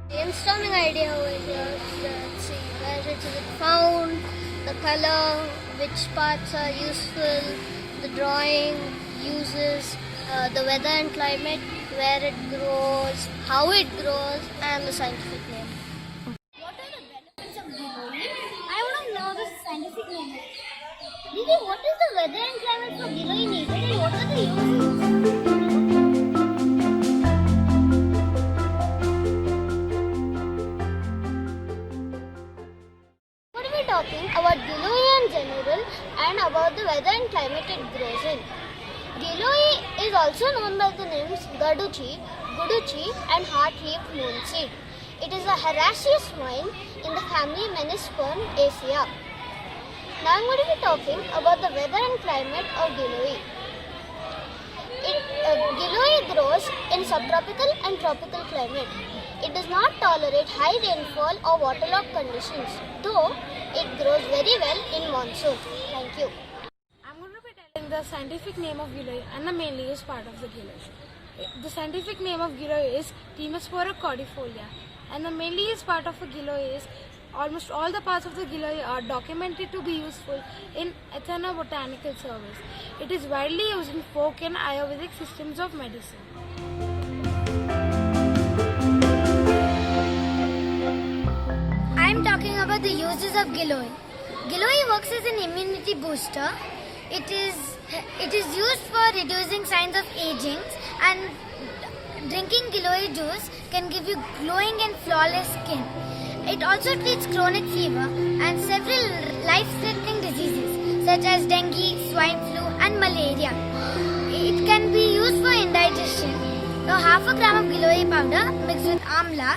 Brainstorming idea over here. Let's see where it is found, the color, which parts are useful, the drawing uses, the weather and climate, where it grows, how it grows, and the scientific name. What are the benefits of Giloy? I want to know the scientific name. Didi, what is the weather and climate for Giloy needed and what are the uses? What are we talking about Giloy in general and about the weather and climate it grows in. Giloy is also known by the names Guduchi, and heart-leaf moonseed. It is a herbaceous vine in the family Menispermaceae. Now I'm going to be talking about the weather and climate of Giloy. Giloy grows in subtropical and tropical climate. It does not tolerate high rainfall or waterlogged conditions, though it grows very well in monsoon. Thank you. I'm going to be telling the scientific name of Giloy and the main leaves part of the Giloy. The scientific name of Giloy is tinospora cordifolia, and the main leaves part of the Giloy is almost all the parts of the Giloy are documented to be useful in ethnobotanical surveys. It is widely used in folk and Ayurvedic systems of medicine. I am talking about the uses of Giloy. Giloy works as an immunity booster. It is used for reducing signs of aging, and drinking Giloy juice can give you glowing and flawless skin. It also treats chronic fever and several life-threatening diseases such as dengue, swine flu and malaria. It can be used for indigestion. Now, half a gram of Giloy powder mixed with amla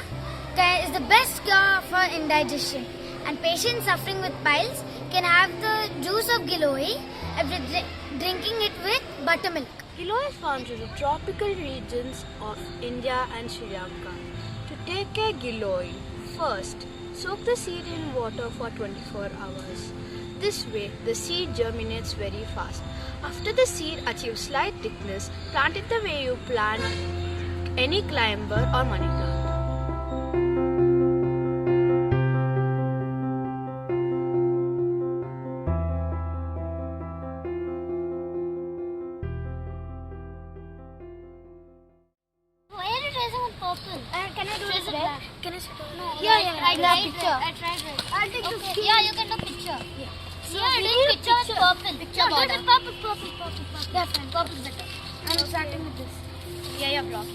is the best cure for indigestion, and patients suffering with piles can have the juice of Giloy after drinking it with buttermilk. Giloy is found in the tropical regions of India and Sri Lanka. To take a Giloy, first, soak the seed in water for 24 hours. This way, the seed germinates very fast. After the seed achieves slight thickness, plant it the way you plant any climber or money plant. Why are you tracing with purple? Can I do it red? Can I? No. I tried it. I'll take the skin. Yeah, you can do picture. So I did picture with purple. No, do the purple. Yeah, fine. Purple is better. I'm starting with this. Yeah, block.